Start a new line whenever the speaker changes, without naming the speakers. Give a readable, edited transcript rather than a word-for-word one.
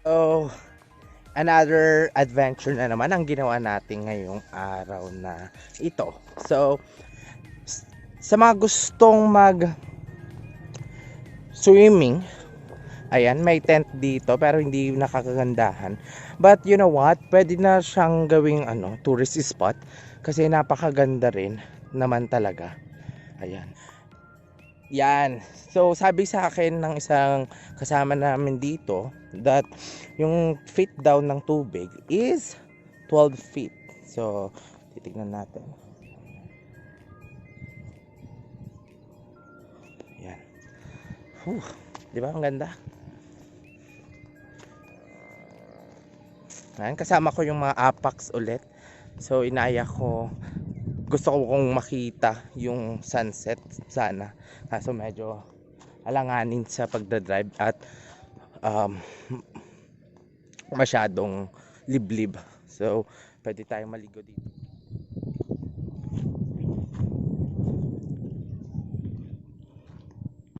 So, another adventure na naman ang ginawa natin ngayong araw na ito. So, sa mga gustong mag swimming, ayan, may tent dito pero hindi nakakagandahan. But you know what? Pwede na siyang gawing tourist spot kasi napakaganda rin naman talaga. Ayan. Yan. So, sabi sa akin ng isang kasama namin dito that yung feet down ng tubig is 12 feet. So, titignan natin. Yan. Whew. Di ba? Ang ganda. Ayan, kasama ko yung mga apax ulit. So, inaya ko. Gusto ko kong makita yung sunset sana. Kaso medyo alanganin sa pagdadrive at um, masyadong liblib. So, pwede tayong maligo dito.